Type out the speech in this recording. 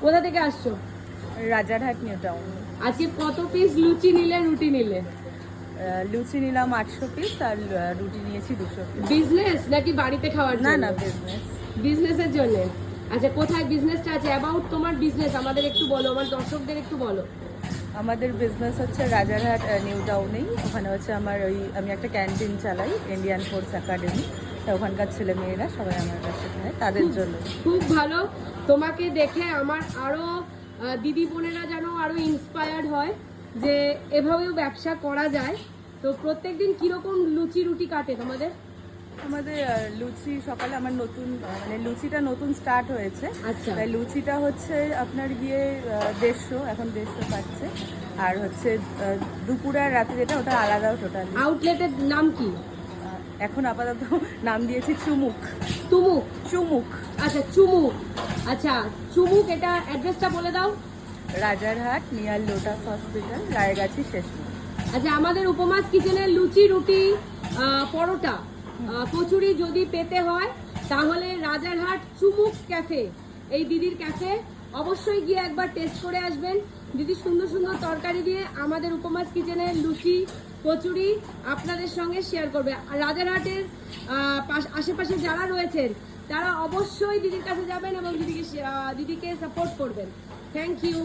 কোথা থেকে আসছো? Rajarhat new town. আজকে কত পিস লুচি নিলে, রুটি নিলে? লুচি নিলাম 800 পিস আর রুটি নিয়েছি 200 পিস। বিজনেস নাকি বাড়িতে খাওয়ার না জন্য? না, বিজনেস। বিজনেসের জন্য। আচ্ছা, কোথায় বিজনেসটা আছে? অ্যাবাউট তোমার বিজনেস আমাদের একটু বলো, আমার দর্শকদের একটু বলো। আমাদের বিজনেস হচ্ছে রাজারহাট নিউ টাউনেই। ওখানে হচ্ছে আমি একটা ক্যান্টিন চালাই, ইন্ডিয়ান ফোর্স একাডেমি। তা ওখানকার ছেলে মেয়েরা সবাই আমার কাছে খায়, তাদের জন্য। খুব ভালো। তোমাকে দেখে আমার আরো দিদি বোনেরা যেন আরো ইন্সপায়ার্ড হয় যে এভাবেও ব্যবসা করা যায়। তো প্রত্যেকদিন কিরকম লুচি রুটি কাটে তোমাদের? আমাদের লুচি সকালে আমার নতুন মানে লুচিটা নতুন স্টার্ট হয়েছে। আচ্ছা। তাই লুচিটা হচ্ছে আপনার গিয়ে 150, এখন 150 পাচ্ছে। আর হচ্ছে দুপুরে আর রাতে যেটা, ওটা আলাদাও টোটালি। আউটলেটের নাম কি? এখন আপাতত নাম দিয়েছি চুমুক। তুমুক? চুমুক। আচ্ছা, চুমুক। আচ্ছা, চুমুক, এটা অ্যাড্রেসটা বলে দাও। Rajarhat near lotus hospital, Raigachhi শেষ। আচ্ছা, আমাদের উপমাস কিচেনের লুচি রুটি পরোটা কচুরি যদি পেতে হয় তাহলে রাজারহাট চুমুক ক্যাফে, এই দিদির ক্যাফে অবশ্যই গিয়ে একবার টেস্ট করে আসবেন। দিদি সুন্দর সুন্দর তরকারি দিয়ে আমাদের উপমাস কিচেনের লুচি কচুরি আপনাদের সঙ্গে শেয়ার করবে। আর রাজারহাটের আশেপাশে যারা রয়েছেন তারা অবশ্যই দিদির কাছে যাবেন এবং দিদিকে সাপোর্ট করবেন। Thank you.